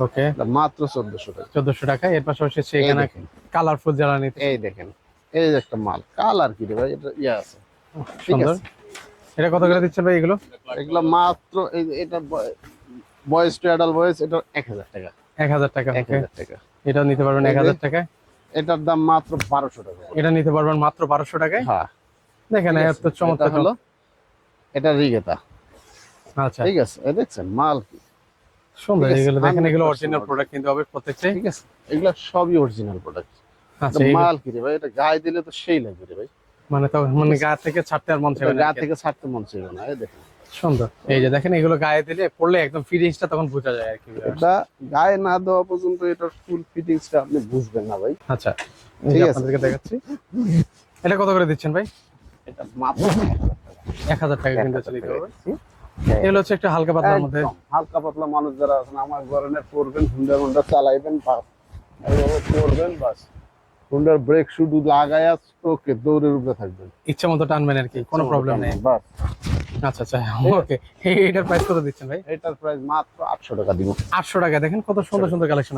ওকে, মাত্র 1400 টাকা। 1400 টাকা। এর পাশাপাশি এখানে কালারফুল জ্বালানি। এই দেখেন, এই যে একটা মাল কালার কি রে ভাই, এটা ইয়া আছে, ঠিক সুন্দর। আছে। এটা কত করে দিচ্ছেন ভাই এগুলো? এগুলো মাত্র এটা বয়েজ টু অ্যাডাল্ট বয়েজ, এটা 1000 টাকা। 1000 টাকা। ওকে, 1000 টাকা। এটা নিতে পারবেন 1000 টাকায়। এটার দাম মাত্র 1200 টাকা। এটা নিতে পারবেন মাত্র 1200 টাকায়। হ্যাঁ, দেখেন এত চমৎকার হলো এটা রিগেতা। আচ্ছা, ঠিক আছে, এই দেখছেন মাল কি সুন্দর। ঠিক আছে, এগুলো দেখেন, এগুলো 100% অরিজিনাল প্রোডাক্ট কিন্তু হবে প্রত্যেকটাই। ঠিক আছে, এগুলো সবই অরিজিনাল প্রোডাক্ট। আচ্ছা, মাল কি রে ভাই, এটা গায়ে দিলে তো সেই লাগবে রে ভাই, মানে তো মানে গা থেকে ছাড়তে আর মন চাইবে না গা আর কি। থেকে ছাড়তে মন চাইবে না। এই দেখেন সুন্দর। এই যে দেখেন, এগুলো গায়ে দিলে পড়লে একদম ফিটিংসটা তখন বোঝা যায় আর কি। এটা গায়ে না দেওয়া পর্যন্ত এটার ফুল ফিটিংসটা আপনি বুঝবেন না ভাই। আচ্ছা, এই ঠিক যে আছে। আপনাদেরকে দেখাচ্ছি। এটা কত করে দিচ্ছেন ভাই? এটা মাত্র 1000 টাকা কিন্তু নিতে পারবেন। হ্যাঁ, এগুলো হচ্ছে একটা হালকা পাতলার মধ্যে। একদম হালকা পাতলা মানুষ যারা আছেন আমার ধরনের পড়বেন, হুন্ডা চালাইবেন, বাস এইভাবে করবেন, বাস হুন্ডার ব্রেক শুধু লাগায়া ওকে দৌড়ের উপরে থাকবেন, ইচ্ছা মতো টানবেন আর কি, কোনো প্রবলেম নেই। বাস। আচ্ছা আচ্ছা, ওকে। এটার প্রাইস কত দিচ্ছেন ভাই? এটার প্রাইস মাত্র 800 টাকা দিব। 800 টাকা। দেখেন কত সুন্দর সুন্দর কালেকশন আছে।